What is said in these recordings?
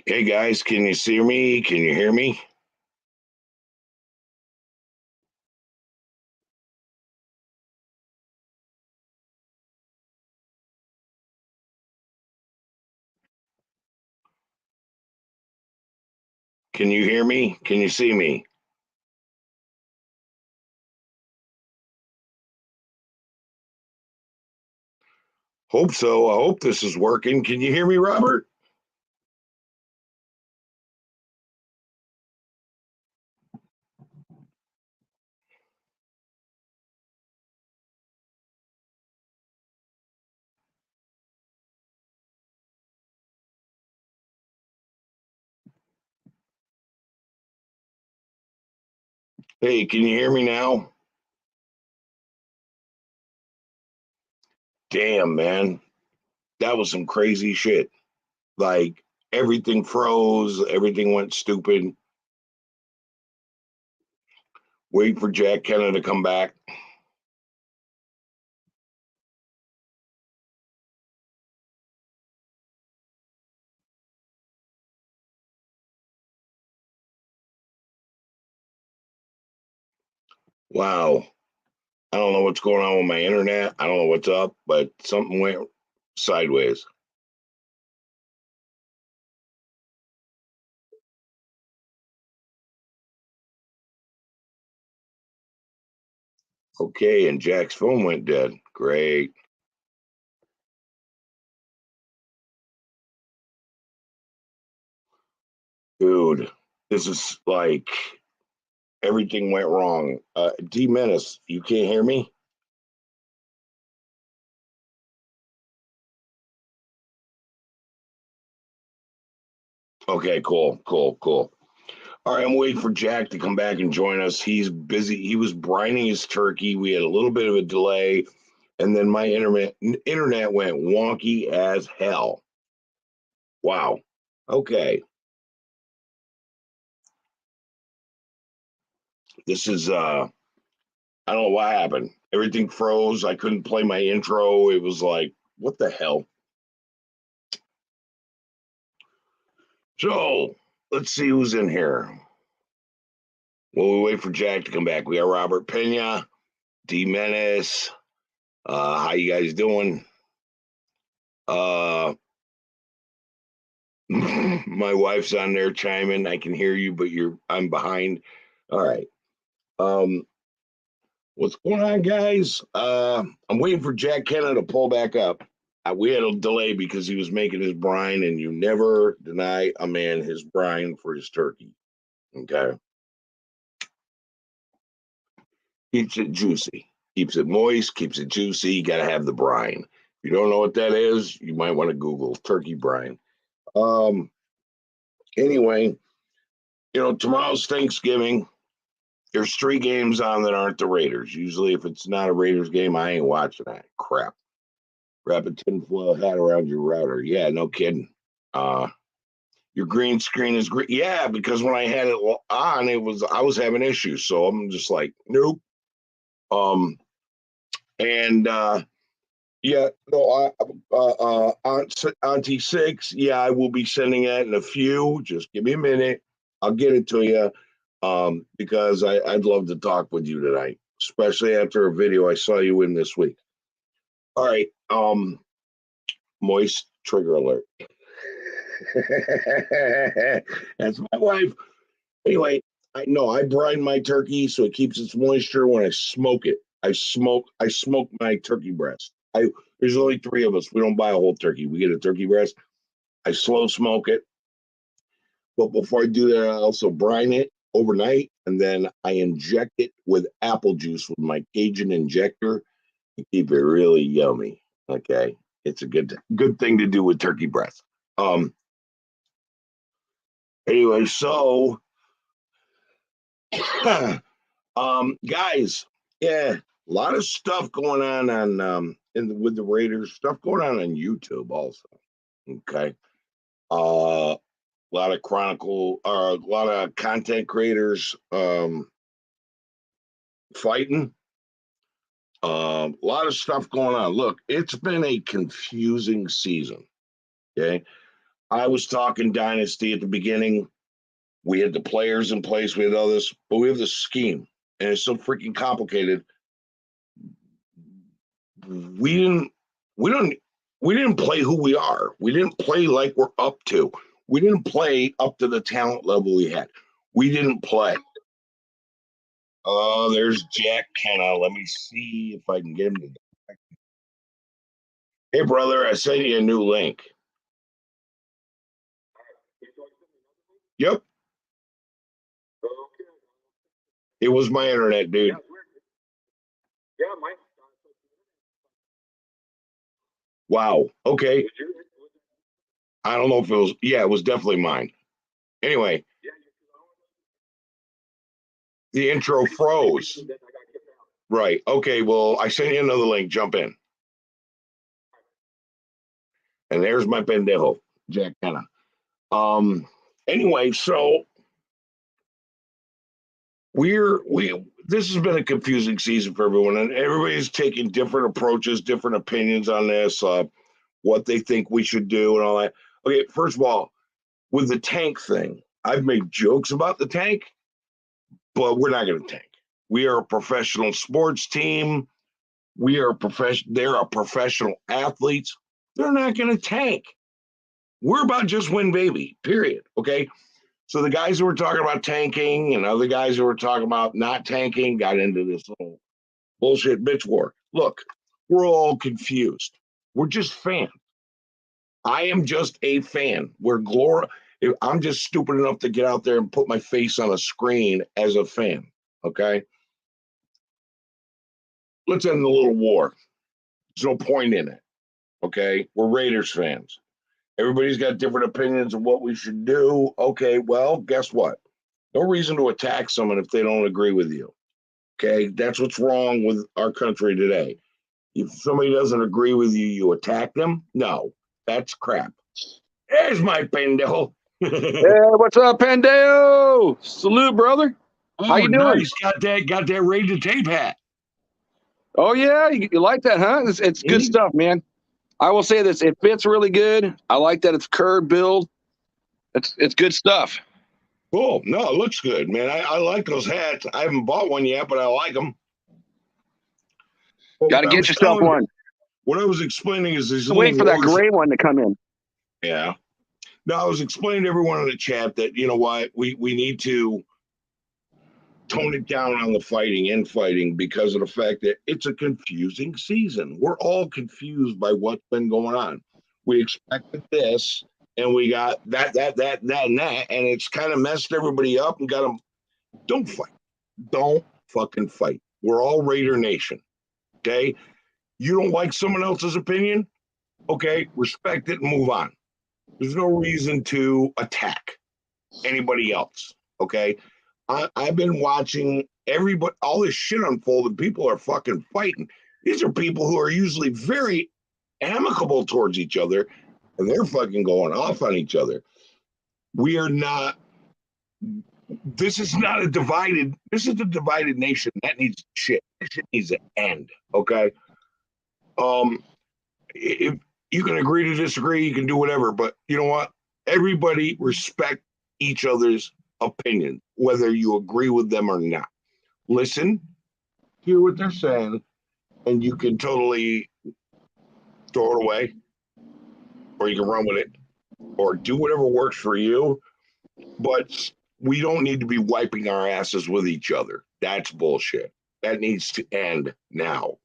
Hey guys, can you see me? Can you hear me? Can you hear me? Can you see me? Hope so. I hope this is working. Can you hear me, Robert? Hey, can you hear me now? Damn, man. That was some crazy shit. Like everything froze, everything went stupid. Wait for Jack Kenna to come back. Wow. I don't know what's going on with my internet. I don't know what's up, but something went sideways. Okay, and Jack's phone went dead. Great. Dude, this is like everything went wrong. D Menace, you can't hear me? Okay, cool, cool, cool. All right, I'm waiting for Jack to come back and join us. He's busy. He was brining his turkey. We had a little bit of a delay, and then my internet went wonky as hell. Wow. Okay. This is I don't know what happened. Everything froze. I couldn't play my intro. It was like, what the hell? So let's see who's in here. While we wait for Jack to come back, we got Robert Pena, D Menace. How you guys doing? Uh, my wife's on there chiming. I can hear you, but I'm behind. All right. Um, what's going on, guys? I'm waiting for Jack Kenna to pull back up. We had a delay because he was making his brine, and you never deny a man his brine for his turkey. Okay, keeps it juicy, keeps it moist, keeps it juicy. You got to have the brine. If you don't know what that is, you might want to Google turkey brine. Um, anyway, tomorrow's Thanksgiving. There's three games on that aren't the Raiders. Usually, if it's not a Raiders game, I ain't watching that crap. Wrap a tinfoil hat around your router. Yeah, no kidding. Uh, your green screen is green. Yeah, because when I had it on, I was having issues. So I'm just like, nope. Um, and yeah, no, Auntie Six. Yeah, I will be sending that in a few. Just give me a minute. I'll get it to you. Because I'd love to talk with you tonight, especially after a video I saw you in this week. All right. Moist trigger alert. That's my wife. Anyway, I know I brine my turkey so it keeps its moisture when I smoke it. I smoke my turkey breast. I There's only three of us. We don't buy a whole turkey. We get a turkey breast. I slow smoke it. But before I do that, I also brine it overnight and then I inject it with apple juice with my Cajun injector to keep it really yummy. Okay. It's a good thing to do with turkey breast. Um anyway, so guys, yeah, a lot of stuff going on with the Raiders, stuff going on YouTube also. Okay. A lot of a lot of content creators fighting. A lot of stuff going on. Look, it's been a confusing season. Okay. I was talking dynasty at the beginning. We had the players in place, we had all this, but we have this scheme, and it's so freaking complicated. We didn't, we don't, we didn't play who we are. We didn't play like we're up to. We didn't play up to the talent level we had. We didn't play. Oh, there's Jack Kenna. Let me see if I can get him to. Hey, brother, I sent you a new link. Yep. It was my internet, dude. Wow. Okay. I don't know if it was. Yeah, it was definitely mine. Anyway, the intro froze. Right. Okay. Well, I sent you another link. Jump in. And there's my pendejo, Jack Kenna. Anyway, so we this has been a confusing season for everyone, and everybody's taking different approaches, different opinions on this, what they think we should do, and all that. Okay, first of all, with the tank thing, I've made jokes about the tank, but we're not going to tank. We are a professional sports team. We are They're a professional athletes. They're not going to tank. We're about just win, baby. Period. Okay. So the guys who were talking about tanking and other guys who were talking about not tanking got into this little bullshit bitch war. Look, we're all confused. We're just fans. I am just a fan. I'm just stupid enough to get out there and put my face on a screen as a fan. Okay. Let's end the little war. There's no point in it. Okay. We're Raiders fans. Everybody's got different opinions of what we should do. Okay. Well, guess what? No reason to attack someone if they don't agree with you. Okay. That's what's wrong with our country today. If somebody doesn't agree with you, you attack them. No, that's crap. There's my pendejo. Hey, what's up, Pendejos? Salute, brother. How you doing? Nice. Got that ready to tape hat. Oh yeah, you like that, huh? It's good stuff, man. I will say this: it fits really good. I like that it's curved build. It's good stuff. Cool. No, it looks good, man. I like those hats. I haven't bought one yet, but I like them. Got to get yourself one. What I was explaining is these wait for that gray one to come in. Yeah. No, I was explaining to everyone in the chat that, you know what, we need to tone it down on the infighting because of the fact that it's a confusing season. We're all confused by what's been going on. We expected this, and we got that, and that, and it's kind of messed everybody up and got them. Don't fight. Don't fucking fight. We're all Raider Nation. Okay? You don't like someone else's opinion? Okay, respect it and move on. There's no reason to attack anybody else. Okay? I've been watching all this shit unfold, and people are fucking fighting. These are people who are usually very amicable towards each other, and they're fucking going off on each other. We are not. This is a divided nation. That needs shit. This shit needs to end. Okay. If you can agree to disagree, you can do whatever, but you know what? Everybody respect each other's opinion, whether you agree with them or not. Listen, hear what they're saying, and you can totally throw it away, or you can run with it, or do whatever works for you. But we don't need to be wiping our asses with each other. That's bullshit. That needs to end now.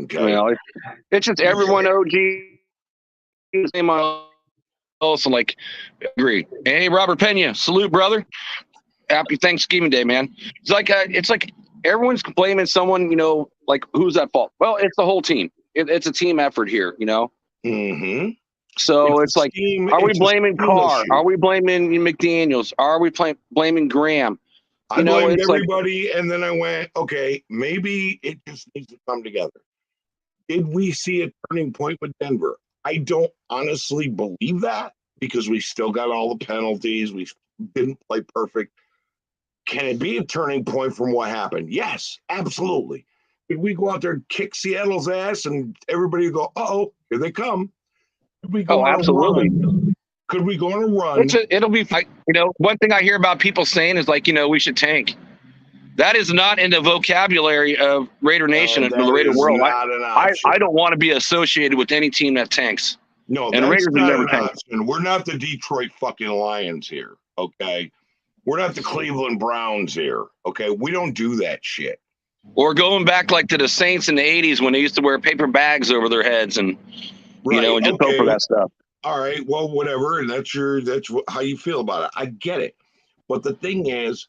Okay. Well, it's just everyone OG. Same also like agree. Hey, Robert Pena, salute, brother. Happy Thanksgiving Day, man. It's like everyone's blaming someone. You know, like who's at fault? Well, it's the whole team. It's a team effort here. You know. Mm-hmm. So it's like, are we blaming Carr? Are we blaming McDaniels? Are we blaming Graham? I blamed everybody, and then I went, okay, maybe it just needs to come together. Did we see a turning point with Denver? I don't honestly believe that because we still got all the penalties. We didn't play perfect. Can it be a turning point from what happened? Yes, absolutely. Did we go out there and kick Seattle's ass and everybody go, uh-oh, here they come? Did we go absolutely. Could we go on a run? It'll be fine. One thing I hear about people saying is like, we should tank. That is not in the vocabulary of Raider Nation and the Raider world. Not an option. I don't want to be associated with any team that tanks. No, and that's Raiders not never an tanked. option. We're not the Detroit fucking Lions here, okay? We're not the Cleveland Browns here, okay? We don't do that shit. Or going back like to the Saints in the 80s when they used to wear paper bags over their heads and, and just hope for that stuff. All right, well, whatever. And that's how you feel about it. I get it. But the thing is,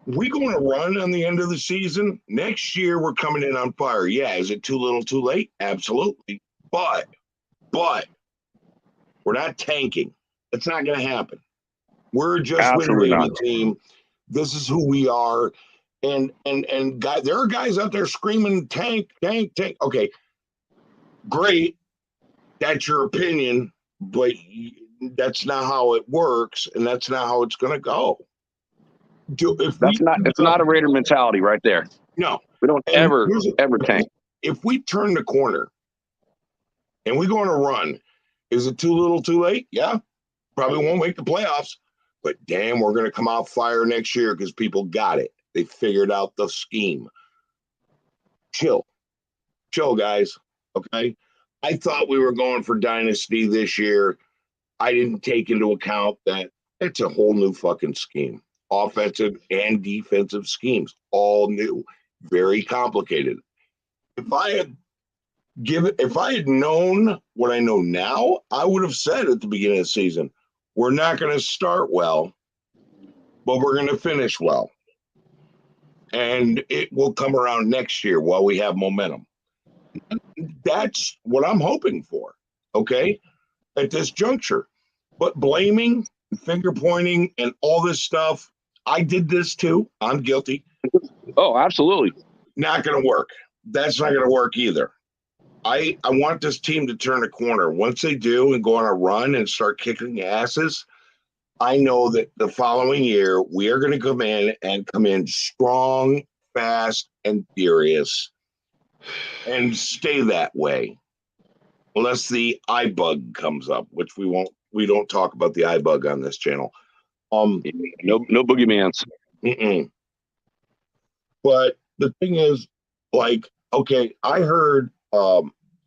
we going to run on the end of the season. Next year, we're coming in on fire. Yeah, is it too little, too late? Absolutely. But we're not tanking. That's not going to happen. We're just winning a team. This is who we are. And guys, there are guys out there screaming tank, tank, tank. Okay, great. That's your opinion, but that's not how it works, and that's not how it's going to go. It's not a Raider mentality right there. No, we don't ever tank. If we turn the corner and we go on a run, is it too little, too late? Yeah, probably won't make the playoffs, but damn, we're going to come out fire next year because people got it. They figured out the scheme. Chill, guys. Okay. I thought we were going for dynasty this year. I didn't take into account that it's a whole new fucking scheme. Offensive and defensive schemes, all new, very complicated. If I had known what I know now, I would have said at the beginning of the season, we're not going to start well, but we're going to finish well. And it will come around next year while we have momentum. That's what I'm hoping for, okay, at this juncture. But blaming, finger pointing, and all this stuff, I did this too. I'm guilty. Oh, absolutely. Not going to work. That's not going to work either. I want this team to turn a corner. Once they do and go on a run and start kicking asses, I know that the following year we are going to come in strong, fast, and furious, and stay that way, unless the iBug comes up, which we won't. We don't talk about the iBug on this channel. No boogeymans. But the thing is, like, okay, I heard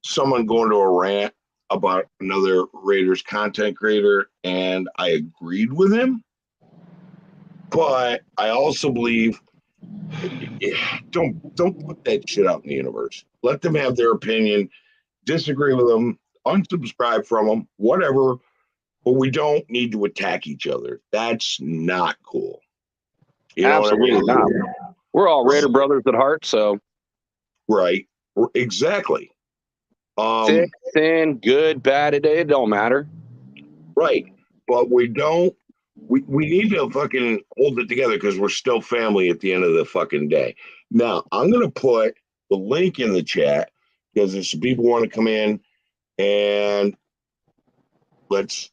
someone going to a rant about another Raiders content creator, and I agreed with him. But I also believe don't put that shit out in the universe. Let them have their opinion. Disagree with them. Unsubscribe from them. Whatever. But we don't need to attack each other. That's not cool. You know Absolutely what I mean? not. We're all Raider brothers at heart, so. Right. Exactly. Thick, thin, good, bad, it don't matter. Right. But we don't. We need to fucking hold it together because we're still family at the end of the fucking day. Now, I'm going to put the link in the chat because there's some people want to come in and let's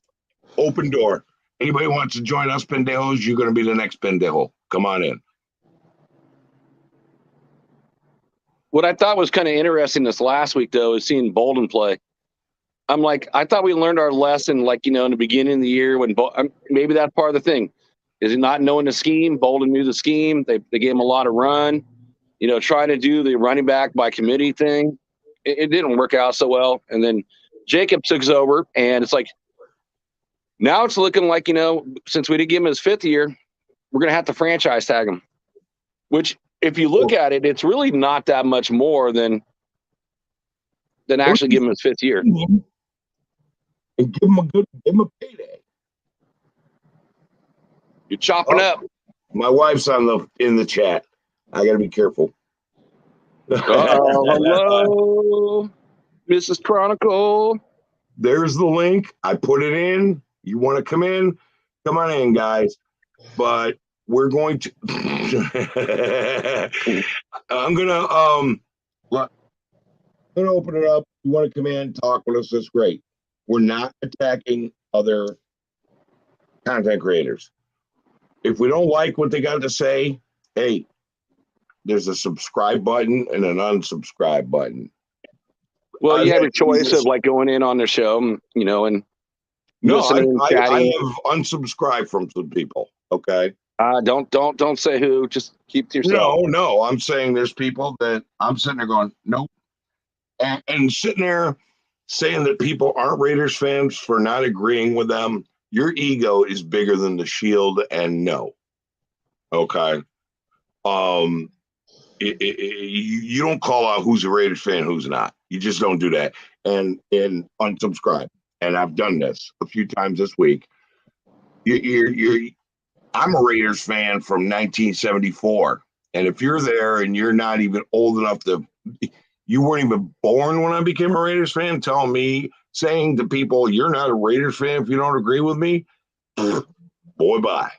open door. Anybody wants to join us, Pendejos, you're going to be the next Pendejo. Come on in. What I thought was kind of interesting this last week, though, is seeing Bolden play. I'm like, I thought we learned our lesson, like, in the beginning of the year when maybe that's part of the thing. Is it not knowing the scheme? Bolden knew the scheme. They gave him a lot of run. Trying to do the running back by committee thing. It didn't work out so well. And then Jacob took over, and it's like, now it's looking like, since we didn't give him his fifth year, we're going to have to franchise tag him. Which, if you look at it, it's really not that much more than actually give him his fifth year. And give him a payday. You're chopping up. My wife's in the chat. I got to be careful. Hello, Mrs. Chronicle. There's the link. I put it in. You want to come in? Come on in, guys. But we're going to. I'm gonna open it up. You want to come in, talk with us? That's great. We're not attacking other content creators. If we don't like what they got to say, hey, there's a subscribe button and an unsubscribe button. Well, you have a choice of like going in on their show, and no, No, listening, I chatting. have unsubscribed from some people. Okay. Don't say who. Just keep to yourself. No, I'm saying there's people that I'm sitting there going, nope. And sitting there saying that people aren't Raiders fans for not agreeing with them. Your ego is bigger than the shield, and no. Okay. Um, you don't call out who's a Raiders fan, who's not. You just don't do that. And unsubscribe. And I've done this a few times this week. I'm a Raiders fan from 1974. And if you're there and you're not even old enough you weren't even born when I became a Raiders fan, telling me, saying to people, you're not a Raiders fan if you don't agree with me, boy, bye.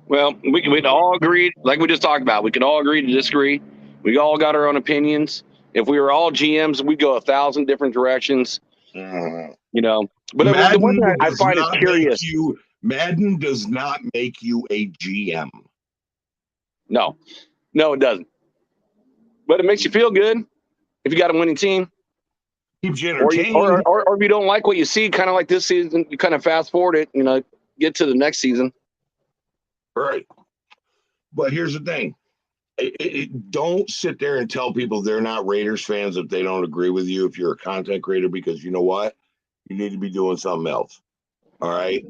Well, we'd all agree, like we just talked about, we could all agree to disagree. We all got our own opinions. If we were all GMs, we'd go 1,000 different directions, you know. But the one thing I find is curious. Madden does not make you a GM. No, it doesn't. But it makes you feel good if you got a winning team. Keeps you entertained. Or if you don't like what you see, kind of like this season, you kind of fast forward it, get to the next season. Right. But here's the thing. Don't sit there and tell people they're not Raiders fans if they don't agree with you if you're a content creator, because you know what? You need to be doing something else. All right.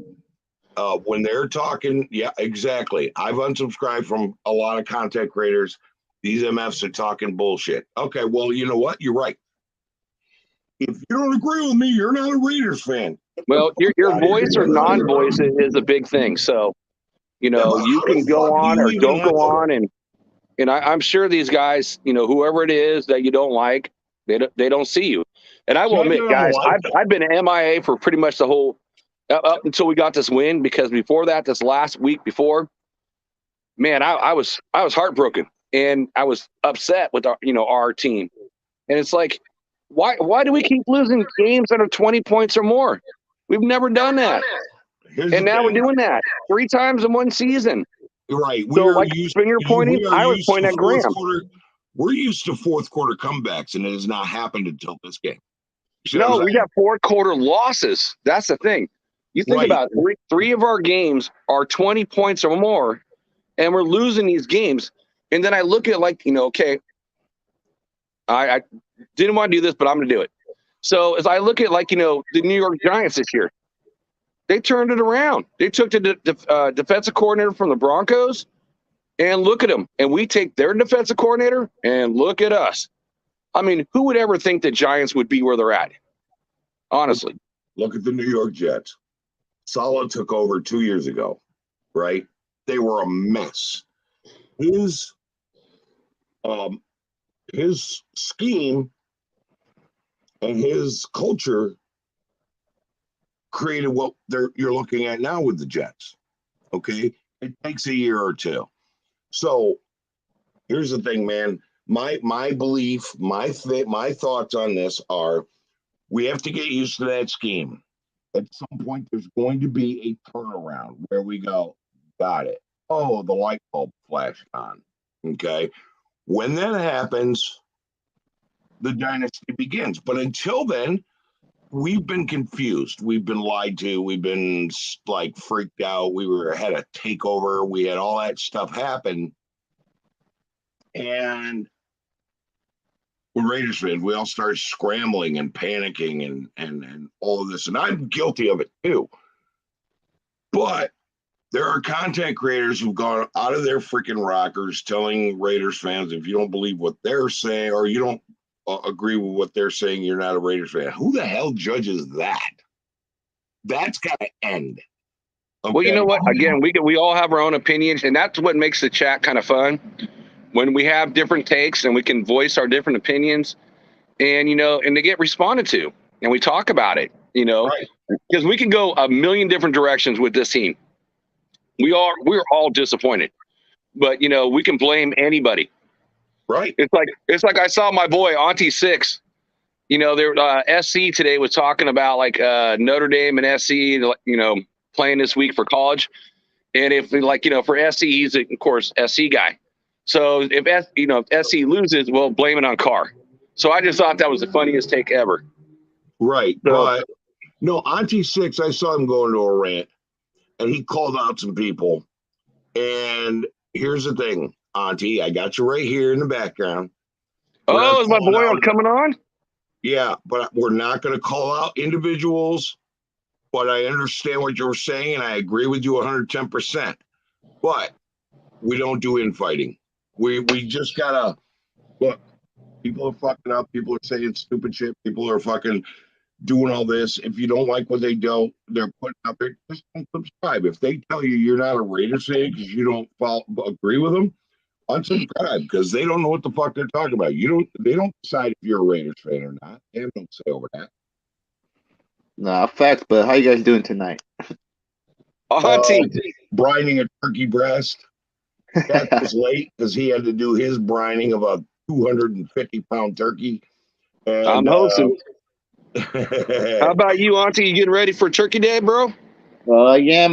When they're talking, yeah, exactly. I've unsubscribed from a lot of content creators. These MFs are talking bullshit. Okay, well, you know what? You're right. If you don't agree with me, you're not a Raiders fan. Well, your voice or non-voice is a big thing. So, you can go on or don't go on, and I'm sure these guys, whoever it is that you don't like, they don't see you. And I will admit, guys, I've been MIA for pretty much the whole up until we got this win, because before that, this last week before, man, I was heartbroken and I was upset with our team. And it's like, why do we keep losing games that are 20 points or more? We've never done that. And now we're doing that 3 times in one season. Right. So, like finger pointing, I was pointing at Graham. We're used to fourth quarter comebacks, and it has not happened until this game. No, we got fourth quarter losses. That's the thing. You think about it, three of our games are 20 points or more, and we're losing these games. And then I look at okay, I didn't want to do this, but I'm going to do it. So as I look at the New York Giants this year, they turned it around. They took the defensive coordinator from the Broncos, and look at them. And we take their defensive coordinator, and look at us. I mean, who would ever think the Giants would be where they're at? Honestly. Look at the New York Jets. Saleh took over 2 years ago, right? They were a mess. His scheme and his culture created what you're looking at now with the Jets. Okay, it takes a year or two. So here's the thing, man. My belief, my thoughts on this are, we have to get used to that scheme. At some point, there's going to be a turnaround where we go, got it. Oh, the light bulb flashed on. Okay, when that happens, the dynasty begins. But until then, we've been confused. We've been lied to. We've been freaked out. Had a takeover. We had all that stuff happen. And we're Raiders fans. We all started scrambling and panicking and all of this. And I'm guilty of it too. But there are content creators who've gone out of their freaking rockers telling Raiders fans, if you don't believe what they're saying, or you don't agree with what they're saying, you're not a Raiders fan. Who the hell judges that? That's got to end. Okay? Well, you know what? Again, we all have our own opinions, and that's what makes the chat kind of fun. When we have different takes and we can voice our different opinions, and and they get responded to, and we talk about it, because we can go a million different directions with this team. We're all disappointed, but we can blame anybody. Right. It's like I saw my boy Auntie Six. SC today was talking about Notre Dame and SC, playing this week for college, and if for SC, he's of course SC guy. So if SC loses, we'll blame it on Carr. So I just thought that was the funniest take ever. Right, so, No, Auntie Six, I saw him go into a rant, and he called out some people. And here's the thing, Auntie, I got you right here in the background. We're not Oh, is my calling boy out, on coming on? yeah, but we're not going to call out individuals. But I understand what you're saying, and I agree with you 110%. But we don't do infighting. We just gotta look. People are fucking up. People are saying stupid shit. People are fucking doing all this. If you don't like what they're putting out there, just don't subscribe. If they tell you you're not a Raiders fan because you don't agree with them, unsubscribe because they don't know what the fuck they're talking about. They don't decide if you're a Raiders fan or not. They have no say over that. Nah, facts. But how you guys doing tonight? Auntie. Brining a turkey breast. That was late because he had to do his brining of a 250-pound turkey. And, I'm hosting. How about you, Auntie? You getting ready for Turkey Day, bro? Yeah,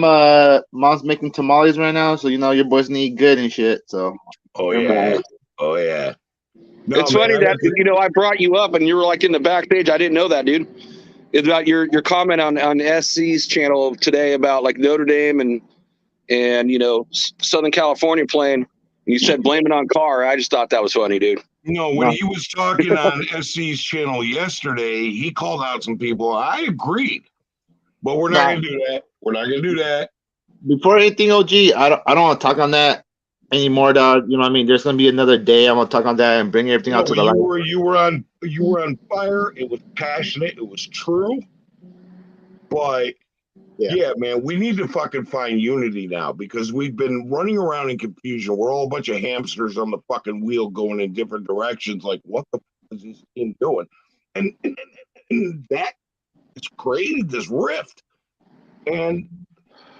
mom's making tamales right now, so your boys need good and shit. So. oh yeah, oh yeah. No, It's man, funny that I brought you up and you were like in the backstage. I didn't know that, dude. It's about your comment on SC's channel today about like Notre Dame and Southern California playing. You said blame it on Carr. I just thought that was funny, dude. No, when he was talking on SC's channel yesterday, he called out some people. I agreed, but we're not gonna do that. We're not gonna do that. Before anything, OG, I don't want to talk on that anymore, dog. You know what I mean? There's gonna be another day I'm gonna talk on that and bring everything out to the light. You were on fire. It was passionate. It was true. But yeah, man, we need to fucking find unity now because we've been running around in confusion. We're all a bunch of hamsters on the fucking wheel going in different directions. Like, what the fuck is this team doing? And that has created this rift. And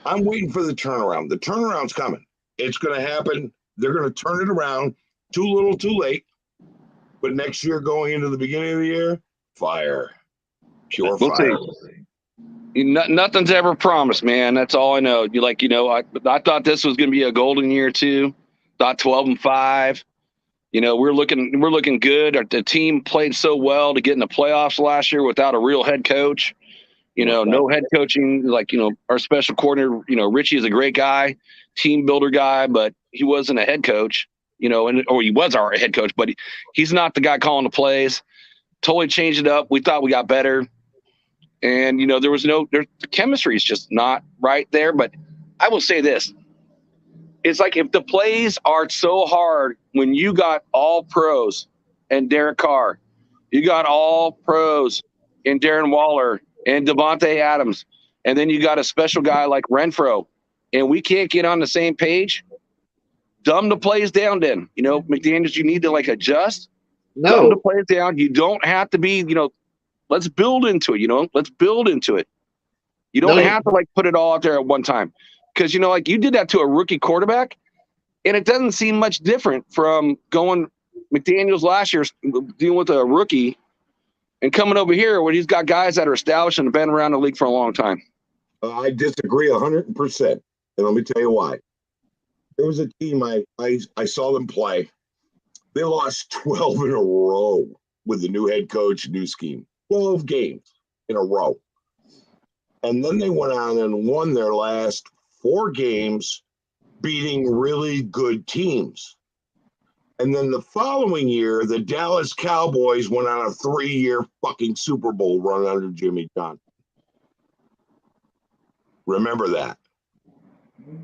I'm waiting for the turnaround. The turnaround's coming. It's going to happen. They're going to turn it around. Too little, too late. But next year, going into the beginning of the year, fire. Pure fire. Nothing's ever promised, man. That's all I know. I thought this was going to be a golden year too. Thought 12-5. We're looking good. The team played so well to get in the playoffs last year without a real head coach. No head coaching. Our special coordinator. Richie is a great guy, team builder guy, but he wasn't a head coach. Or he was our head coach, but he's not the guy calling the plays. Totally changed it up. We thought we got better. And, the chemistry is just not right there. But I will say this. It's like if the plays are so hard when you got all pros and Derek Carr, you got all pros and Darren Waller and Devontae Adams, and then you got a special guy like Renfro, and we can't get on the same page, dumb the plays down then. McDaniels, you need to adjust. No. Dumb the plays down. You don't have to be, let's build into it, let's build into it. You don't have to put it all out there at one time. Because, you did that to a rookie quarterback, and it doesn't seem much different from going McDaniels last year dealing with a rookie and coming over here where he's got guys that are established and been around the league for a long time. I disagree 100%. And let me tell you why. There was a team I saw them play. They lost 12 in a row with the new head coach, new scheme. 12 games in a row. And then they went on and won their last 4 games, beating really good teams. And then the following year, the Dallas Cowboys went on a 3-year fucking Super Bowl run under Jimmy Johnson. Remember that.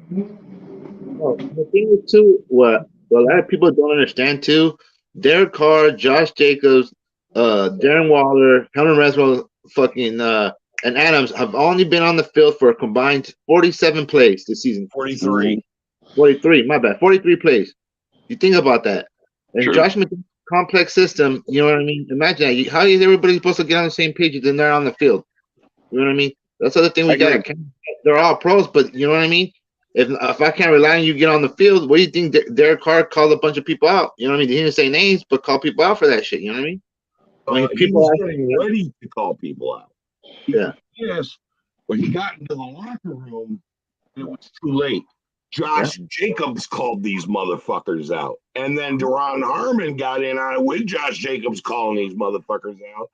The thing is, too, what a lot of people don't understand, too, Derek Carr, Josh Jacobs, Darren Waller, Helen Reswell, and Adams have only been on the field for a combined 47 plays this season. 43. 43, my bad. 43 plays. You think about that. And True. Josh McDaniels' complex system, you know what I mean? Imagine that. How is everybody supposed to get on the same page if they're not on the field? You know what I mean? That's the other thing we got. They're all pros, but you know what I mean? If I can't rely on you to get on the field, what do you think Derek Carr called a bunch of people out? You know what I mean? He didn't say names, but call people out for that shit. You know what I mean? He was getting ready to call people out. Yes. When he got into the locker room, it was too late. Josh Jacobs called these motherfuckers out. And then Deron Harmon got in on it with Josh Jacobs calling these motherfuckers out.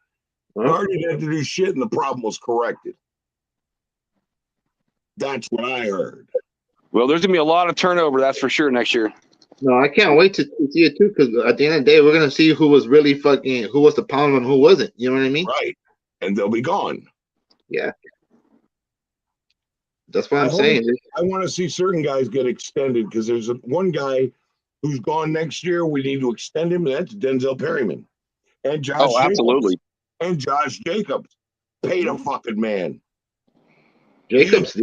Huh? Carr didn't have to do shit, and the problem was corrected. That's what I heard. Well, there's gonna be a lot of turnover, that's for sure, next year. No, I can't wait to see it too, because at the end of the day, we're gonna see who was really who was the pound and who wasn't. You know what I mean? Right. And they'll be gone. Yeah. That's what I'm saying. I want to see certain guys get extended because there's one guy who's gone next year. We need to extend him. That's Denzel Perryman and Josh. Oh, absolutely. Jacobs. And Josh Jacobs. Pay the fucking man. Jacobs,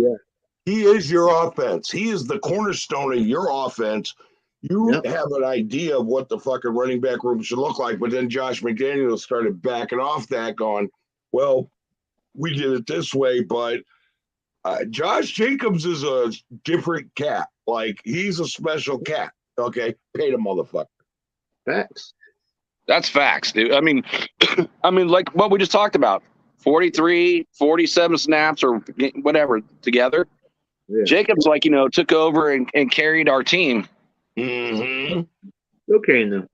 He is your offense. He is the cornerstone of your offense. You Yep. have an idea of what the fucking running back room should look like, but then Josh McDaniels started backing off that, going, well, we did it this way, but Josh Jacobs is a different cat. Like, he's a special cat. Okay? Pay the motherfucker. Facts. That's facts, dude. I mean, like what we just talked about, 43, 47 snaps or whatever together. Yeah. Jacobs, like, took over and carried our team. Mm-hmm. Okay, no.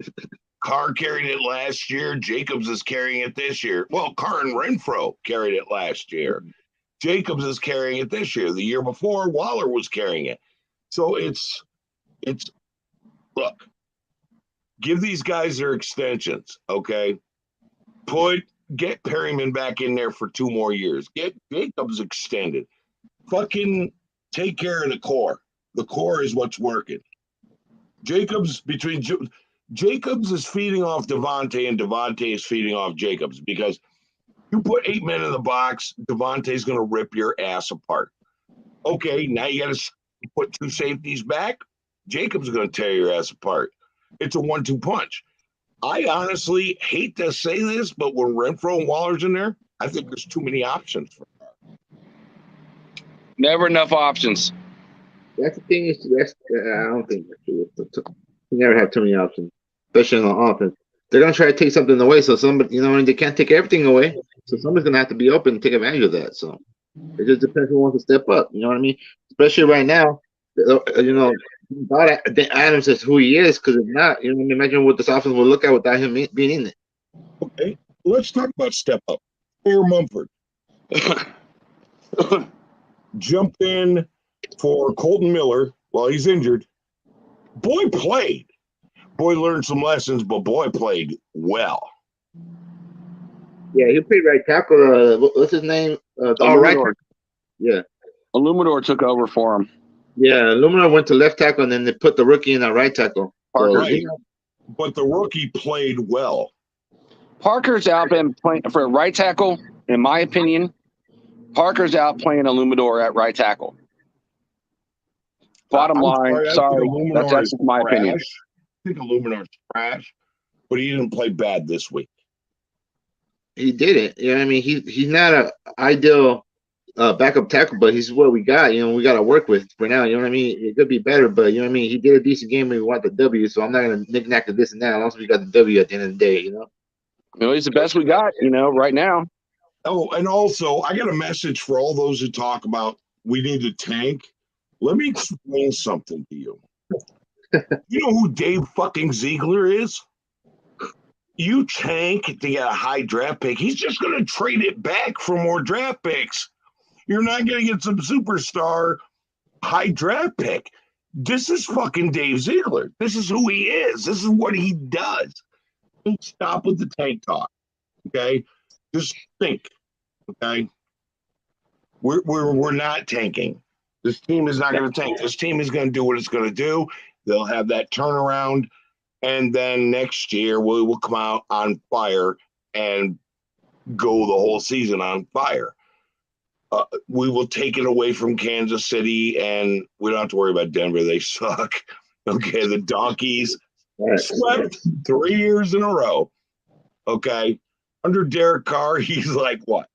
Carr carried it last year. Jacobs is carrying it this year. Well, Carr and Renfro carried it last year. Jacobs is carrying it this year. The year before, Waller was carrying it. So it's look, give these guys their extensions, okay? Get Perryman back in there for 2 more years. Get Jacobs extended. Fucking take care of the core. The core is what's working. Jacobs is feeding off Devontae, and Devontae is feeding off Jacobs, because you put 8 men in the box, Devontae's going to rip your ass apart. Okay, now you got to put 2 safeties back. Jacobs is going to tear your ass apart. It's a 1-2 punch. I honestly hate to say this, but when Renfro and Waller's in there, I think there's too many options for Carr. Never enough options. That's the thing. I don't think that's true. You never have too many options, especially on offense. They're gonna try to take something away, so somebody, they can't take everything away. So somebody's gonna have to be open and take advantage of that. So it just depends who wants to step up. You know what I mean? Especially right now, Adams is who he is, because if not, imagine what this offense would look at without him being in it. Okay, let's talk about step up. Air Mumford jumped in for Colton Miller while he's injured. Boy played. Boy learned some lessons, but boy played well. Yeah, he played right tackle. What's his name? Right. Yeah. Illuminor took over for him. Yeah, Illuminor went to left tackle, and then they put the rookie in at right tackle. Right. But the rookie played well. Parker's out been playing for right tackle, in my opinion. Parker's out playing Illuminor at right tackle. Bottom line, sorry, that's my opinion. I think Illuminor's trash, but he didn't play bad this week. He didn't. I mean, he's not an ideal backup tackle, but he's what we got. We got to work with for now. You know what I mean? It could be better, but he did a decent game and we want the W, so I'm not going to knick-knack to this and that unless we got the W at the end of the day, He's the best we got, right now. Oh, and also, I got a message for all those who talk about we need to tank. Let me explain something to you. You know who Dave fucking Ziegler is? You tank to get a high draft pick. He's just going to trade it back for more draft picks. You're not going to get some superstar high draft pick. This is fucking Dave Ziegler. This is who he is. This is what he does. Don't stop with the tank talk. Okay? Just think. Okay? We're not tanking. This team is not going to tank. This team is going to do what it's going to do. They'll have that turnaround, and then next year we will come out on fire and go the whole season on fire. We will take it away from Kansas City, and we don't have to worry about Denver. They suck. Okay, the Donkeys swept 3 years in a row. Okay, under Derek Carr, he's like what?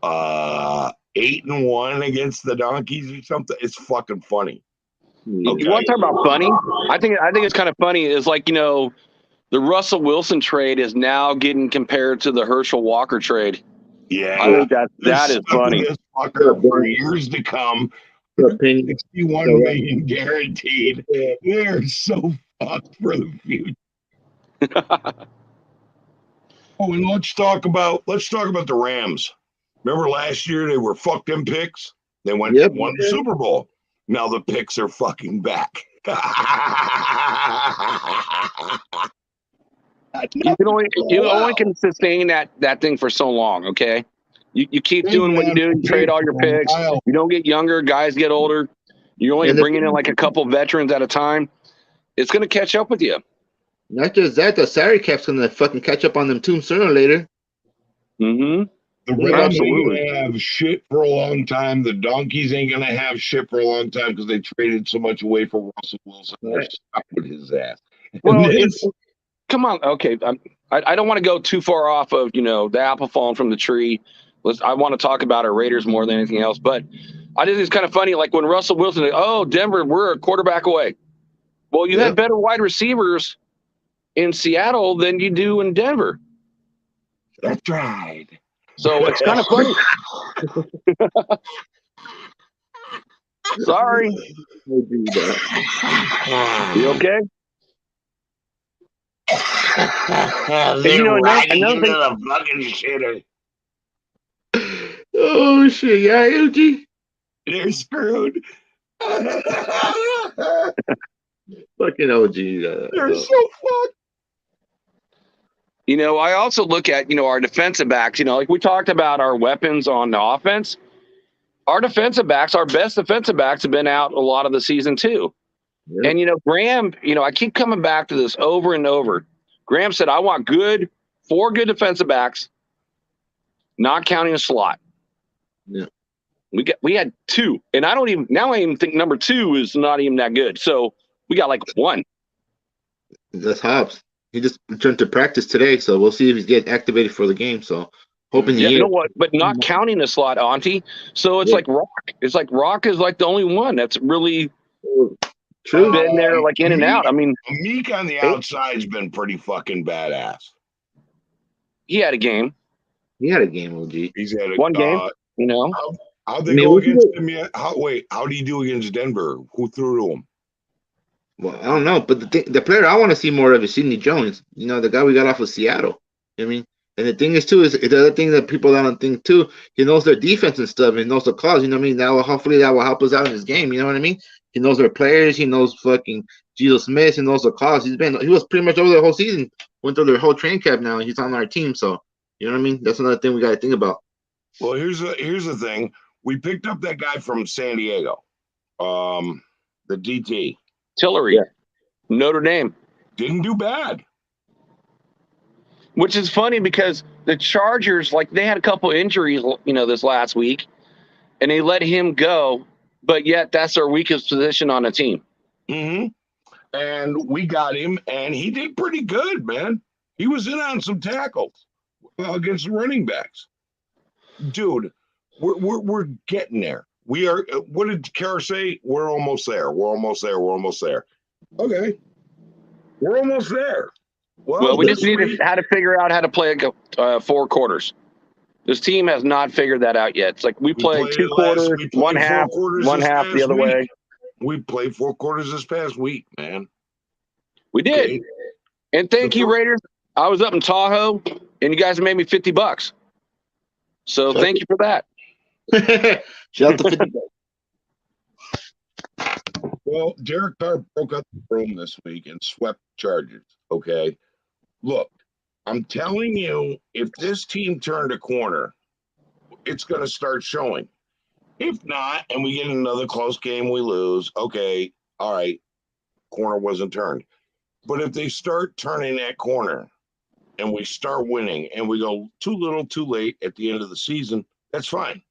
8-1 against the Donkeys or something. It's fucking funny. Okay. You want to talk about funny? I think it's kind of funny. Is like, the Russell Wilson trade is now getting compared to the Herschel Walker trade. Yeah, I think that is funny. This fucker for years to come. 61 million guaranteed. They're so fucked for the future. Oh, and let's talk about the Rams. Remember last year they were fuck them picks? They won the Super Bowl. Now the picks are fucking back. You only can sustain that thing for so long, okay? You keep doing what you do, you trade all your picks, you don't get younger, guys get older, you're only bringing in like a couple veterans at a time. It's gonna catch up with you. Not just that, the salary cap's gonna fucking catch up on them too sooner or later. Mm-hmm. The Rams ain't gonna have shit for a long time. The Donkeys ain't gonna have shit for a long time because they traded so much away for Russell Wilson. They're stuck with his ass. Well, come on, okay. I don't want to go too far off of the apple falling from the tree. I want to talk about our Raiders more than anything else. But I think it's kind of funny, like when Russell Wilson, Denver, we're a quarterback away. Well, you had better wide receivers in Seattle than you do in Denver. That's right. So it's kind of funny. Sorry. You okay? Another thing. The fucking shitter. Oh shit! Yeah, LG. They're screwed. Fucking OG. They're so fucked. I also look at, our defensive backs, like we talked about our weapons on the offense. Our defensive backs, our best defensive backs have been out a lot of the season too. Yeah. And, Graham, I keep coming back to this over and over. Graham said, I want 4 good defensive backs, not counting a slot. Yeah. We had 2. And I even think number 2 is not even that good. So we got like 1. That's Hobbs. He just returned to practice today, so we'll see if he's getting activated for the game. So hoping he is. You know what? But not counting a slot, Auntie. So it's like Rock. It's like Rock is like the only one that's really true. Been there like in and out. I mean, Meek on the outside's been pretty fucking badass. He had a game. OG. He's had one game. How'd they go against him yet? How do you do against Denver? Who threw to him? Well, I don't know, but the player I want to see more of is Sidney Jones. The guy we got off of Seattle. I mean, and the thing is too is the other thing that people don't think too. He knows their defense and stuff. And he knows the calls. You know what I mean? Hopefully that will help us out in this game. You know what I mean? He knows their players. He knows fucking Jesus Smith. He knows the calls. He was pretty much over the whole season. Went through their whole training camp now. And he's on our team. So you know what I mean? That's another thing we got to think about. Well, here's the thing. We picked up that guy from San Diego, the DT Tillery. Yeah. Notre Dame. Didn't do bad. Which is funny because the Chargers, they had a couple injuries, this last week, and they let him go, but yet that's their weakest position on the team. Mm-hmm. And we got him, and he did pretty good, man. He was in on some tackles against the running backs. Dude, we're getting there. We are. What did Kara say? We're almost there. We're almost there. We're almost there. Okay, we're almost there. Well, we just need how to figure out how to play 4 quarters. This team has not figured that out yet. It's like we played 2 quarters, one half the other way. We played 4 quarters this past week, man. We did. Okay. And thank you, Raiders. I was up in Tahoe, and you guys made me $50. So thank you for that. Shout out to $50. Well, Derek Carr broke up the room this week and swept the Chargers. Okay, look, I'm telling you, if this team turned a corner, it's going to start showing. If not, and we get another close game, we lose. Okay, all right, corner wasn't turned. But if they start turning that corner and we start winning and we go too little, too late at the end of the season, that's fine.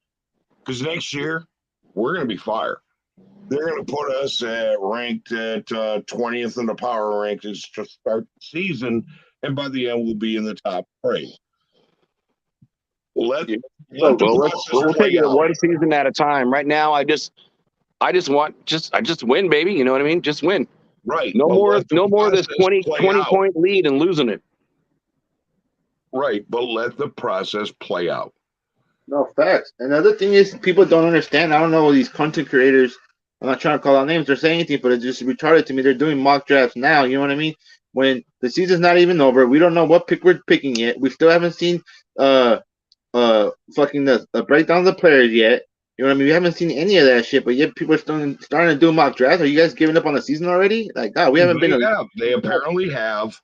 Because next year, we're going to be fire. They're going to put us ranked at 20th in the power rankings to start the season, and by the end, we'll be in the top 3. We'll take it one season at a time. Right now, I just win, baby. You know what I mean? Just win. Right. No more of this 20 point lead and losing it. Right, but let the process play out. No, facts. Another thing is people don't understand. I don't know these content creators. I'm not trying to call out names or say anything, but it's just retarded to me. They're doing mock drafts now. You know what I mean? when the season's not even over. We don't know what pick we're picking yet. We still haven't seen fucking the breakdown of the players yet. You know what I mean? We haven't seen any of that shit, but yet people are starting to do mock drafts. Are you guys giving up on the season already? Like, God, we haven't been. They apparently have.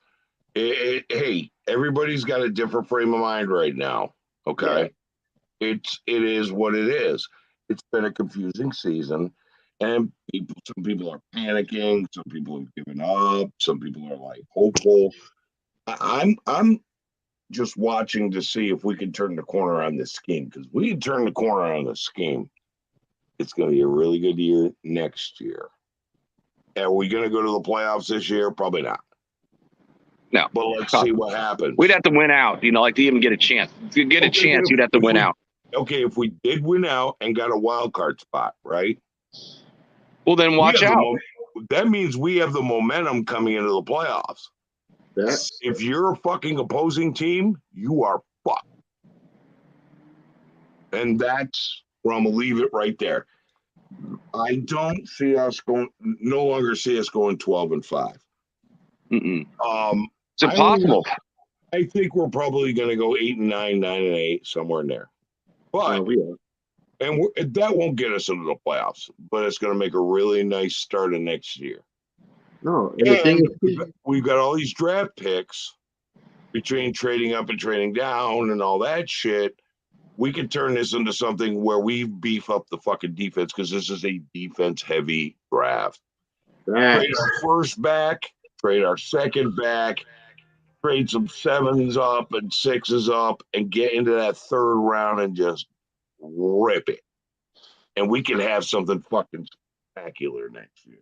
Hey, everybody's got a different frame of mind right now. Okay, it is what it is. It's been a confusing season, and some people are panicking. Some people have given up. Some people are like hopeful. I'm just watching to see if we can turn the corner on this scheme, because we can turn the corner on the scheme. It's going to be a really good year next year. Are we going to go to the playoffs this year? Probably not. No. But let's see what happens. We'd have to win out, like to even get a chance. If you get a chance, you'd have to win out. Okay, if we did win out and got a wild card spot, right? Well, then watch out. That means we have the momentum coming into the playoffs. If you're a fucking opposing team, you are fucked. And that's where I'm going to leave it right there. I don't see us no longer see us going 12-5. It's impossible. I think we're probably going to go 8-9, 9-8, somewhere in there. But that won't get us into the playoffs. But it's going to make a really nice start of next year. No, and we've got all these draft picks between trading up and trading down and all that shit. We can turn this into something where we beef up the fucking defense, because this is a defense-heavy draft. Trade our first back, trade our second back, trade some 7s up and 6s up, and get into that third round and just rip it. And we can have something fucking spectacular next year.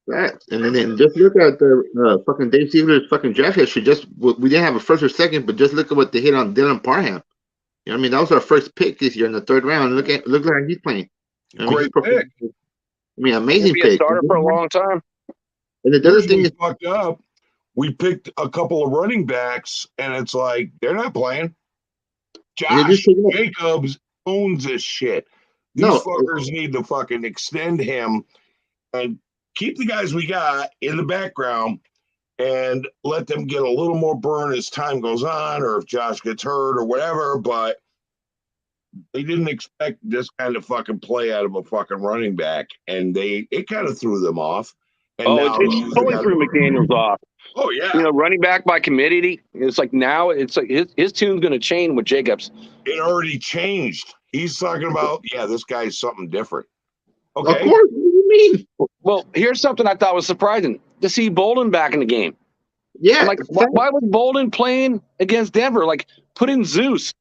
Right. And then just look at the fucking Dave Ziegler's fucking draft history. We didn't have a first or second, but just look at what they hit on Dylan Parham. You know what I mean? That was our first pick this year in the third round. Look at how he's playing. Great pick. I mean, amazing pick. pick. Started for a long time. And the other thing is fucked up. We picked a couple of running backs, and it's like they're not playing. Josh Jacobs owns this shit. These fuckers need to fucking extend him and keep the guys we got in the background and let them get a little more burn as time goes on, or if Josh gets hurt or whatever. But they didn't expect this kind of fucking play out of a fucking running back, and it kind of threw them off. And it totally threw McDaniels off. Oh yeah, running back by committee. It's like now it's like his tune's going to change with Jacobs. It already changed. He's talking about this guy's something different. Okay, of course. What do you mean? Well, here's something I thought was surprising to see Bolden back in the game. Yeah, like why was Bolden playing against Denver? Like put in Zeus.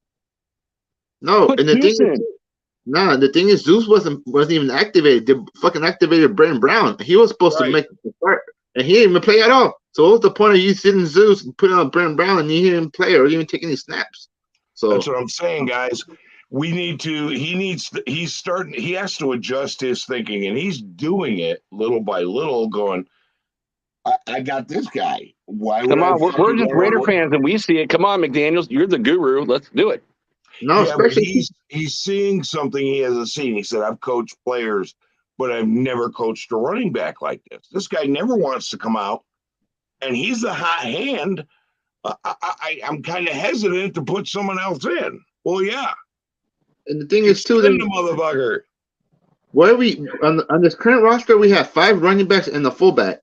No, and the thing is, Zeus wasn't even activated. They fucking activated Brandon Brown. He was supposed to make the start, and he didn't even play at all. So what was the point of you sitting Zeus and putting on Brandon Brown and he didn't play or even take any snaps? So that's what I'm saying, guys. He has to adjust his thinking, and he's doing it little by little, going, I got this guy. Why would we're just Raider fans and we see it. Come on, McDaniels, you're the guru. Let's do it. No, especially he's seeing something he hasn't seen. He said, I've coached players, but I've never coached a running back like this. This guy never wants to come out, and he's the hot hand. I'm kind of hesitant to put someone else in. Well, yeah. And the thing is, too, the motherfucker. Where we on this current roster, we have 5 running backs and the fullback.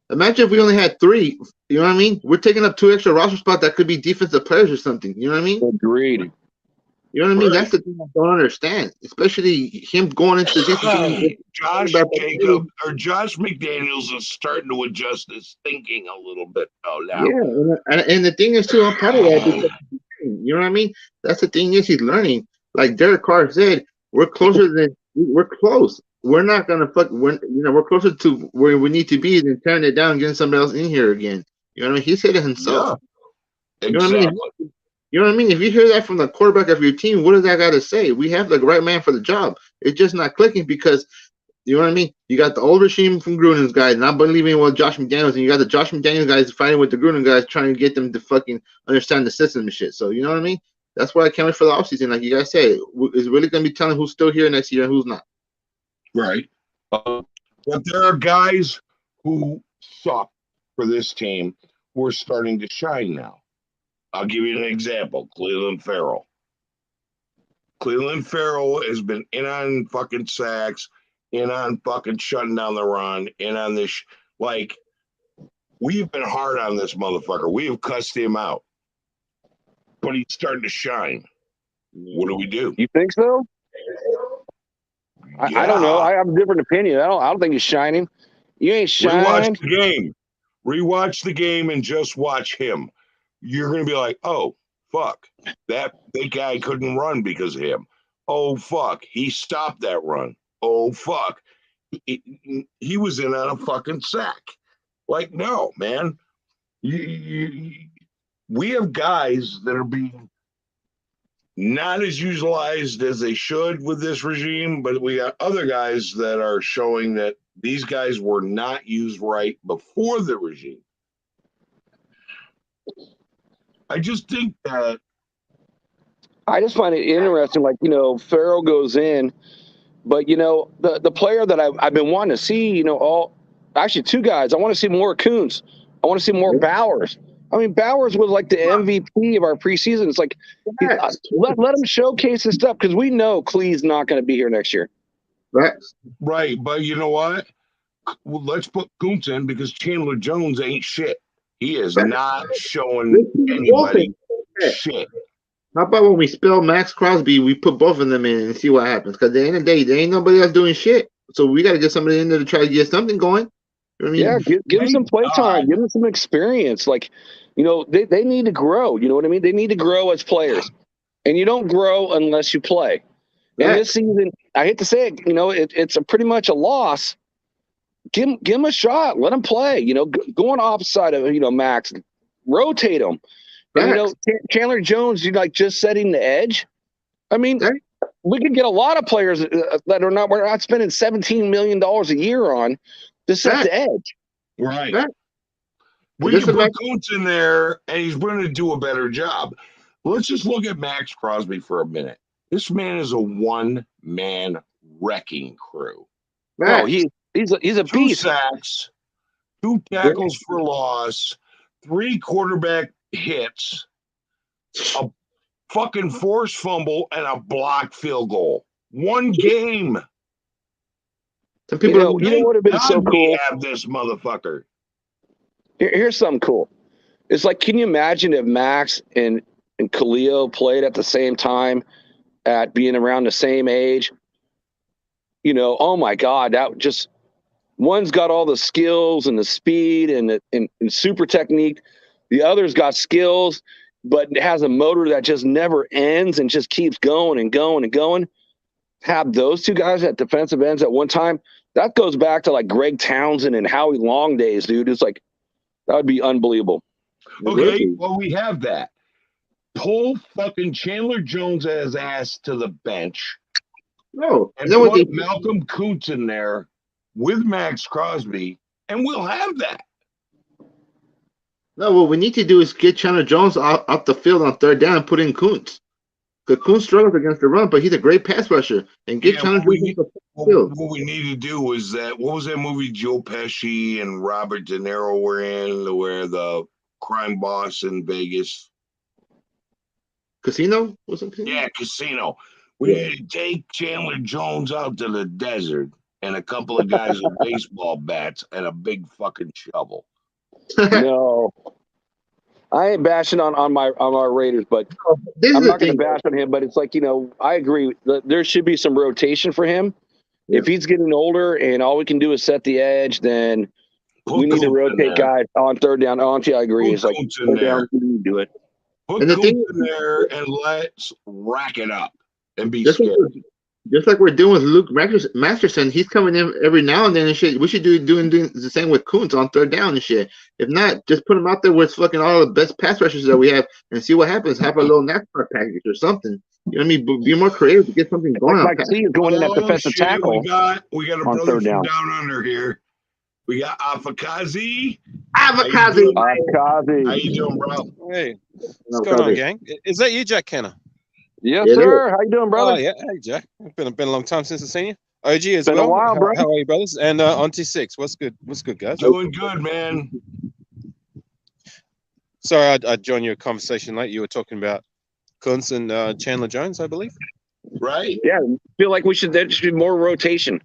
Imagine if we only had 3. You know what I mean? We're taking up 2 extra roster spots that could be defensive players or something. You know what I mean? Agreed. You know what I mean? Right. That's the thing I don't understand, especially him going into this. Josh Jacobs or Josh McDaniels is starting to adjust his thinking a little bit. Now. Yeah, and the thing is too, I'm proud of that because you know what I mean. That's the thing is he's learning. Like Derek Carr said, we're close. We're not gonna we're closer to where we need to be than tearing it down and getting somebody else in here again. You know what I mean? He said it himself. Yeah, exactly. You know what I mean? You know what I mean? If you hear that from the quarterback of your team, what does that got to say? We have the right man for the job. It's just not clicking because, you know what I mean? You got the old regime from Gruden's guys not believing with Josh McDaniels, and you got the Josh McDaniels guys fighting with the Gruden guys trying to get them to fucking understand the system and shit. So, you know what I mean? That's why I can't wait for the offseason. Like you guys say, it's really going to be telling who's still here next year and who's not. Right. But there are guys who suck for this team were starting to shine now. I'll give you an example. Cleveland Farrell. Cleveland Farrell has been in on fucking sacks, in on fucking shutting down the run, in on this. Like, we've been hard on this motherfucker. We have cussed him out. But he's starting to shine. What do? You think so? Yeah. I don't know. I have a different opinion. I don't think he's shining. You ain't shining. Rewatch the game. Rewatch the game and just watch him. You're gonna be like, oh fuck, that guy couldn't run because of him. Oh fuck, he stopped that run. Oh fuck, he was in on a fucking sack. Like, no, man. We have guys that are being not as utilized as they should with this regime, but we got other guys that are showing that these guys were not used right before the regime. I just think that I just find it interesting. Like, Farrell goes in, but the player that I've been wanting to see, actually two guys. I want to see more Kuntz. I want to see more Bowers. I mean, Bowers was like the MVP of our preseason. It's like, let him showcase his stuff, because we know Clee's not going to be here next year. Right, but you know what? Well, let's put Kuntz in, because Chandler Jones ain't shit. He is not showing anybody shit. How about when we spell Max Crosby, we put both of them in and see what happens? Because at the end of the day, there ain't nobody else doing shit. So we got to get somebody in there to try to get something going. You know what I mean? Yeah, give them some play time. Give them some experience. Like, they need to grow. You know what I mean? They need to grow as players. And you don't grow unless you play. And this season, I hate to say it, it's pretty much a loss. Give him a shot. Let him play. Go on opposite side of Max. Rotate him. And, Chandler Jones, just setting the edge. I mean, we could get a lot of players that we're not spending $17 million a year on to set the edge. Right. We can put Kuntz in there, and he's going to do a better job. Let's just look at Max Crosby for a minute. This man is a one-man wrecking crew. Oh, he's a two beast. 2 sacks, 2 tackles for loss, 3 quarterback hits, a fucking forced fumble, and a blocked field goal. One game. Some people, would have been so cool. Have this motherfucker. Here's something cool. It's like, can you imagine if Max and Khalil played at the same time, at being around the same age? Oh my God, that just, one's got all the skills and the speed and super technique. The other's got skills, but has a motor that just never ends and just keeps going and going and going. Have those two guys at defensive ends at one time. That goes back to like Greg Townsend and Howie Long days, dude. It's like, that would be unbelievable. Okay, well, we have that. Pull fucking Chandler Jones' ass to the bench. No, and put Malcolm Kuntz in there with Max Crosby, and we'll have that. No, what we need to do is get Chandler Jones off the field on third down and put in Kuntz. Because Kuntz struggles against the run, but he's a great pass rusher. And get Chandler Jones off the field. What we need to do is that, what was that movie Joe Pesci and Robert De Niro were in, where the crime boss in Vegas? Casino? Was it Casino? Yeah, Casino. We need to take Chandler Jones out to the desert and a couple of guys with baseball bats and a big fucking shovel. No, I ain't bashing on our Raiders, but I'm not going to bash on him. But it's like, I agree. There should be some rotation for him. Yeah. If he's getting older and all we can do is set the edge, then we need to rotate guys on third down. I agree. It's like, third down, do it. Put Kuntz in there and let's rack it up and be scared. Just like we're doing with Luke Masterson, he's coming in every now and then and shit. We should doing the same with Kuntz on third down and shit. If not, just put him out there with fucking all the best pass rushers that we have and see what happens. Have a little NASCAR package or something. You know what I mean? Be more creative to get something going. Like going in that defensive tackle. We got a brother from down under here. We got Afakazi. Afakazi. How you doing, bro? Hey, what's going on, gang? Is that you, Jack Kenner? Yes, sir. How you doing, brother? Oh, yeah. Hey, Jack. It's been a long time since I've seen you. OG as been well. A while, bro. How are you, brothers? And Auntie Six. What's good? What's good, guys? Doing good, man. Sorry, I joined your conversation late. You were talking about Kuntz and Chandler Jones, I believe. Right? Yeah, I feel like there should be more rotation.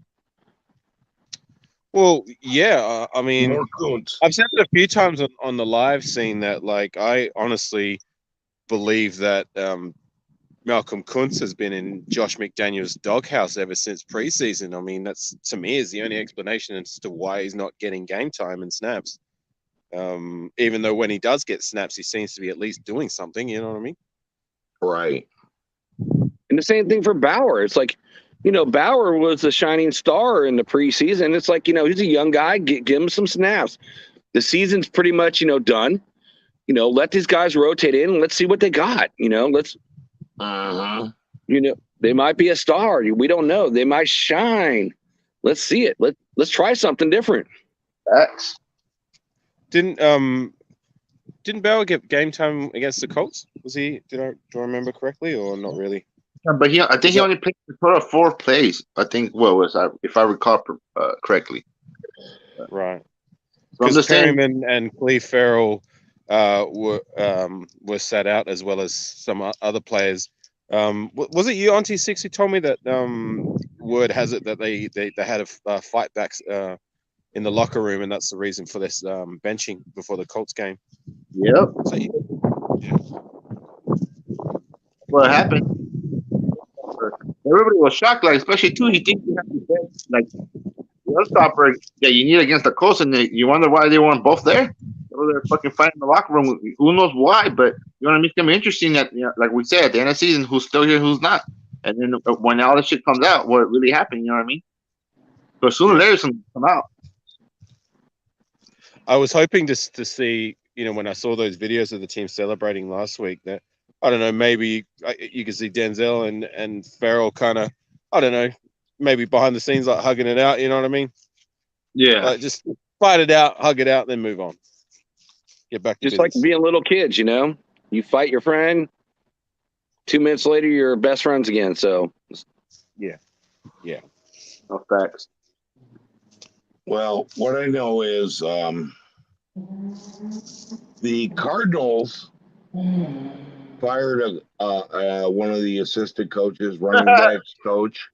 Well, yeah. I mean, More Kuntz. I've said it a few times on the live scene that, like, I honestly believe that Malcolm Kuntz has been in Josh McDaniel's doghouse ever since preseason. I mean, that's, to me, is the only explanation as to why he's not getting game time and snaps. Even though when he does get snaps, he seems to be at least doing something. You know what I mean? Right. And the same thing for Bauer. It's like, Bauer was the shining star in the preseason. It's like, he's a young guy. Give him some snaps. The season's pretty much, done. Let these guys rotate in and let's see what they got. Let's, they might be a star. We don't know. They might shine. Let's see it. Let's try something different. Facts. Didn't Bauer get game time against the Colts? Was he? Do I remember correctly or not really? Yeah, but I think he only played for 4 plays. I think. What was I, if I recall correctly? Right. So I'm Because just saying. Perryman and Cleve Farrell were sat out, as well as some other players. Was it you, Auntie Six, who told me that word has it that they had a fight back in the locker room, and that's the reason for this benching before the Colts game? Yep. So, What happened? Everybody was shocked, like, especially too. You think you have to bench, like, the other stopper that you need against the Colts, and you wonder why they weren't both there. They're fucking fighting in the locker room. Who knows why? But you know what I mean? It's gonna be interesting that, like we said, at the end of the season, who's still here, who's not, and then when all this shit comes out, what really happened? You know what I mean? So sooner or later, it's gonna come out. I was hoping to see, when I saw those videos of the team celebrating last week, that, I don't know, maybe you could see Denzel and Farrell kind of, I don't know, maybe behind the scenes, like hugging it out. You know what I mean? Yeah. Like, just fight it out, hug it out, then move on. Get back to Just business. like being little kids, you fight your friend. 2 minutes later, you're best friends again. So Yeah. No facts. Well, what I know is the Cardinals fired one of the assistant coaches, running backs coach,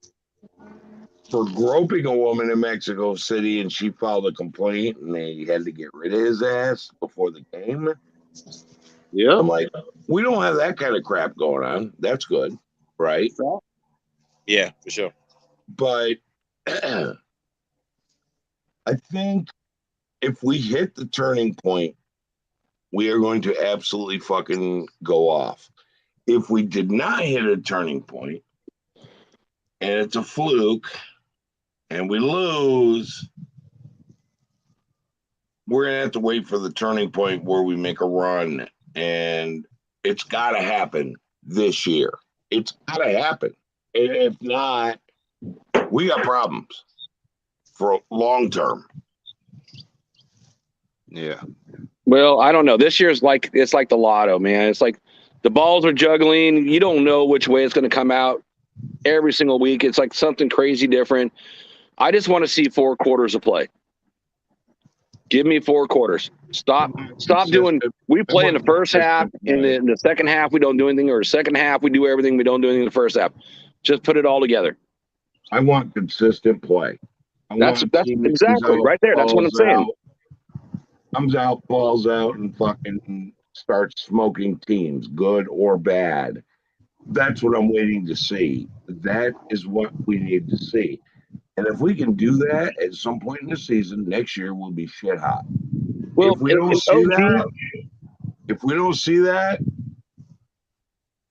for groping a woman in Mexico City, and she filed a complaint, and they had to get rid of his ass before the game. Yeah. I'm like, we don't have that kind of crap going on. That's good, right? Yeah, for sure. But I think if we hit the turning point, we are going to absolutely fucking go off. If we did not hit a turning point and it's a fluke and we lose, we're going to have to wait for the turning point where we make a run. And it's got to happen this year. It's got to happen. And if not, we got problems for long term. Yeah. Well, I don't know. This year's it's like the lotto, man. It's like the balls are juggling. You don't know which way it's going to come out every single week. It's like something crazy different. I just want to see 4 quarters of play. Give me 4 quarters. Stop doing. We play in the first half. In the second half, we don't do anything. Or the second half, we do everything. We don't do anything in the first half. Just put it all together. I want consistent play. That's exactly right there. That's what I'm saying. Comes out, falls out, and fucking starts smoking teams, good or bad. That's what I'm waiting to see. That is what we need to see. And if we can do that at some point in the season, next year we'll be shit hot. Well, if we don't see that,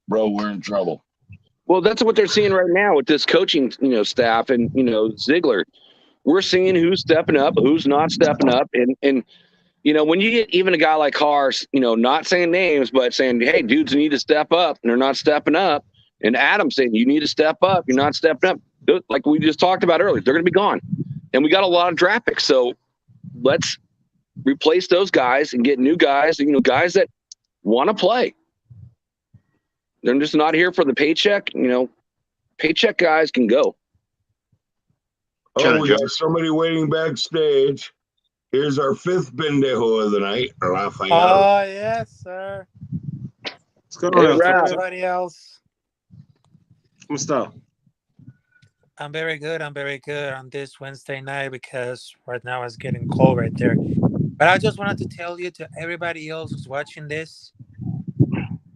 bro, we're in trouble. Well, that's what they're seeing right now with this coaching, staff and Ziegler. We're seeing who's stepping up, who's not stepping up, and when you get even a guy like Harsh, not saying names, but saying, hey, dudes need to step up, and they're not stepping up, and Adam saying you need to step up, you're not stepping up, like we just talked about earlier, they're going to be gone, and we got a lot of draft picks, so let's replace those guys and get new guys, guys that want to play. They're just not here for the paycheck. Paycheck guys can go. Oh, we got somebody waiting backstage. Here's our fifth Pendejo of the night, Rafael. Oh, yes, sir. What's going Hey, on, Ralph. Everybody else. ¿Cómo está? I'm very good. I'm very good on this Wednesday night because right now it's getting cold right there. But I just wanted to tell you to everybody else who's watching this,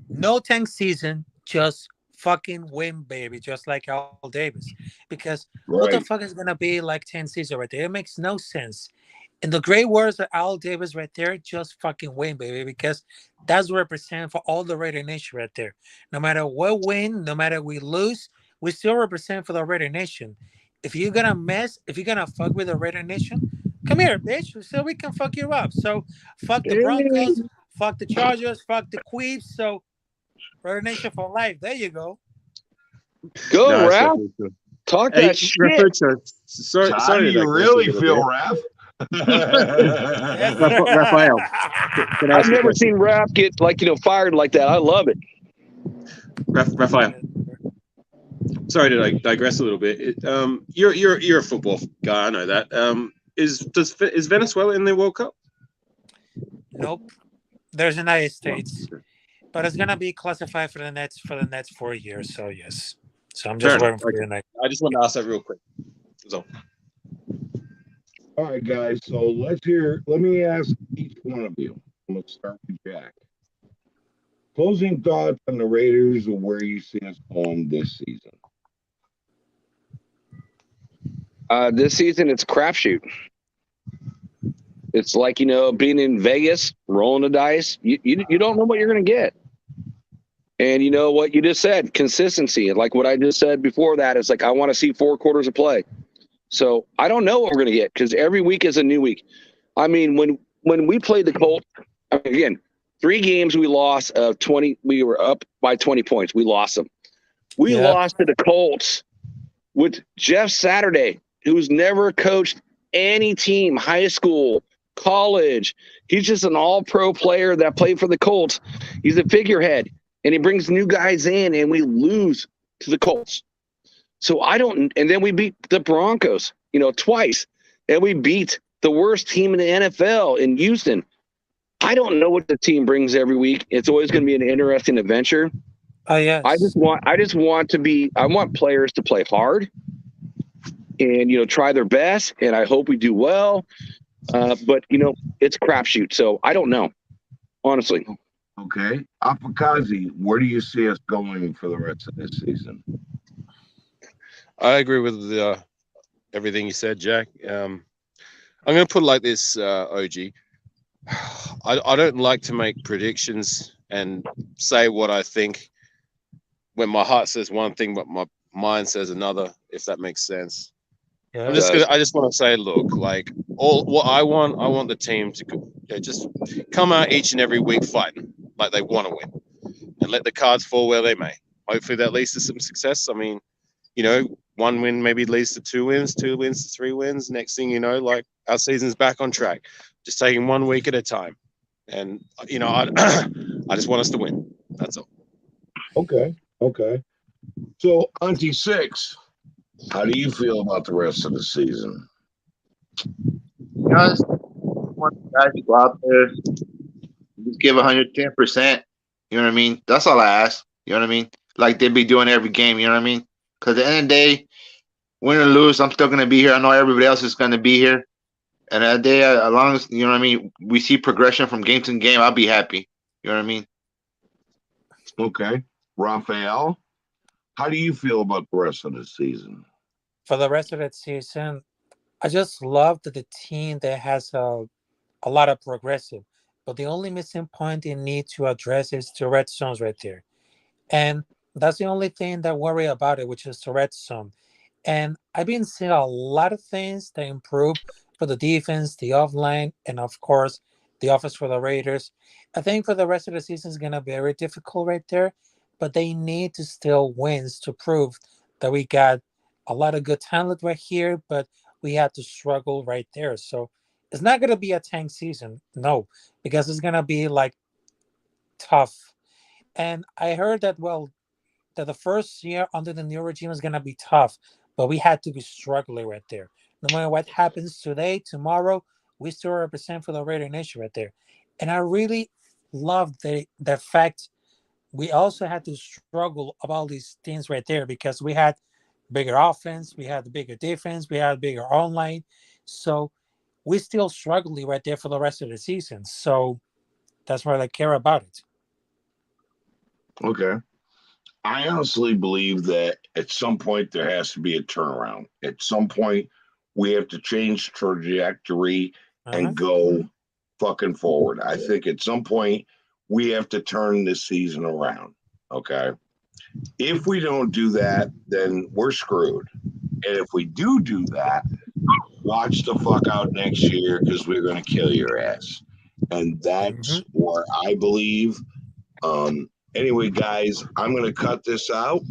no tank season, just fucking win, baby, just like Al Davis. Because what the Right. fuck is gonna be like 10 season right there? It makes no sense. In the great words of Al Davis right there, just fucking win, baby, because that's what represent for all the Raider Nation right there. No matter what win, no matter we lose, we still represent for the Raider Nation. If you're gonna mess, if you're gonna fuck with the Raider Nation, come here, bitch, so we can fuck you up. So fuck the Broncos, fuck the Chargers, fuck the Queefs. So Raider Nation for life. There you go. Go, No, it's Ralph. definitely true. Talk Hey, that shit. Rafael, So how sorry do to you digress really a little feel, bit. Raph? Yes. Raphael, can I I've ask you a never question? seen Ralph get fired like that. I love it. Raphael, sorry to digress a little bit. You're a football guy. I know that. Is Venezuela in the World Cup? Nope. There's United States, but it's gonna be classified for the next 4 years. So yes. So I'm Fair just enough. waiting for Okay. the next. I just wanted to ask that real quick. So, All right, guys. So let me ask each one of you. I'm going to start with Jack. Closing thoughts on the Raiders or where you see us going this season. This season, it's a crapshoot. It's like, being in Vegas, rolling the dice. You don't know what you're going to get. And you know what you just said, consistency. Like what I just said before that, it's like I want to see 4 quarters of play. So I don't know what we're going to get because every week is a new week. I mean, when we played the Colts, again, 3 games we lost of 20. We were up by 20 points. We lost them. We lost to the Colts with Jeff Saturday, who's never coached any team, high school, college. He's just an all-pro player that played for the Colts. He's a figurehead, and he brings new guys in, and we lose to the Colts. So I don't – and then we beat the Broncos, twice, and we beat the worst team in the NFL in Houston. I don't know what the team brings every week. It's always going to be an interesting adventure. Oh yes. I just want I want players to play hard and try their best, and I hope we do well. But it's a crapshoot, so I don't know, honestly. Okay. Apakazi, where do you see us going for the rest of this season? I agree with everything you said, Jack. I'm going to put it like this, OG. I don't like to make predictions and say what I think when my heart says one thing, but my mind says another, if that makes sense. Yeah. I just want to say, look, like what I want the team to just come out each and every week fighting like they want to win and let the cards fall where they may. Hopefully that leads to some success. I mean, 1 win maybe leads to 2 wins, 2 wins to 3 wins. Next thing you know, like our season's back on track, just taking 1 week at a time. And, I just want us to win. That's all. Okay. So, Auntie Six, how do you feel about the rest of the season? I just want guys to go out there, just give 110%. You know what I mean? That's all I ask. You know what I mean? Like they be doing every game. You know what I mean? Because at the end of the day, win or lose, I'm still gonna be here. I know everybody else is gonna be here. And at the day, as long as you know what I mean, we see progression from game to game, I'll be happy. You know what I mean? Okay. Raphael, how do you feel about the rest of the season? For the rest of the season, I just love that the team that has a lot of progressive, but the only missing point they need to address is the red zones right there. And that's the only thing that worry about it, which is the red zone. And I've been seeing a lot of things that improve for the defense, the offline, and of course, the offense for the Raiders. I think for the rest of the season is going to be very difficult right there, but they need to still wins to prove that we got a lot of good talent right here, but we had to struggle right there. So it's not going to be a tank season, no, because it's going to be like tough. And I heard that, well, that the first year under the new regime is going to be tough, but we had to be struggling right there. No matter what happens today, tomorrow, we still represent for the Raider Nation right there. And I really love the fact we also had to struggle about these things right there because we had bigger offense, we had the bigger defense, we had bigger online. So we still struggling right there for the rest of the season. So that's why I care about it. Okay. I honestly believe that at some point there has to be a turnaround. At some point, we have to change trajectory Uh-huh. and go fucking forward. I think at some point we have to turn this season around. Okay. If we don't do that, then we're screwed. And if we do that, watch the fuck out next year because we're going to kill your ass. And that's Mm-hmm. where I believe. Anyway, guys, I'm going to cut this out.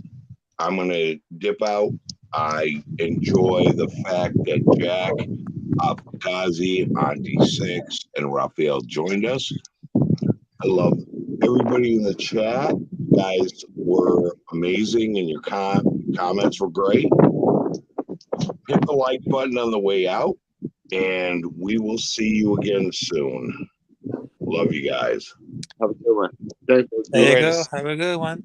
I'm going to dip out. I enjoy the fact that Jack, Kazi, Auntie Six, and Raphael joined us. I love everybody in the chat. You guys were amazing, and your comments were great. Hit the like button on the way out, and we will see you again soon. Love you guys. Have a good one. Thanks. There you go. Greatest. Have a good one.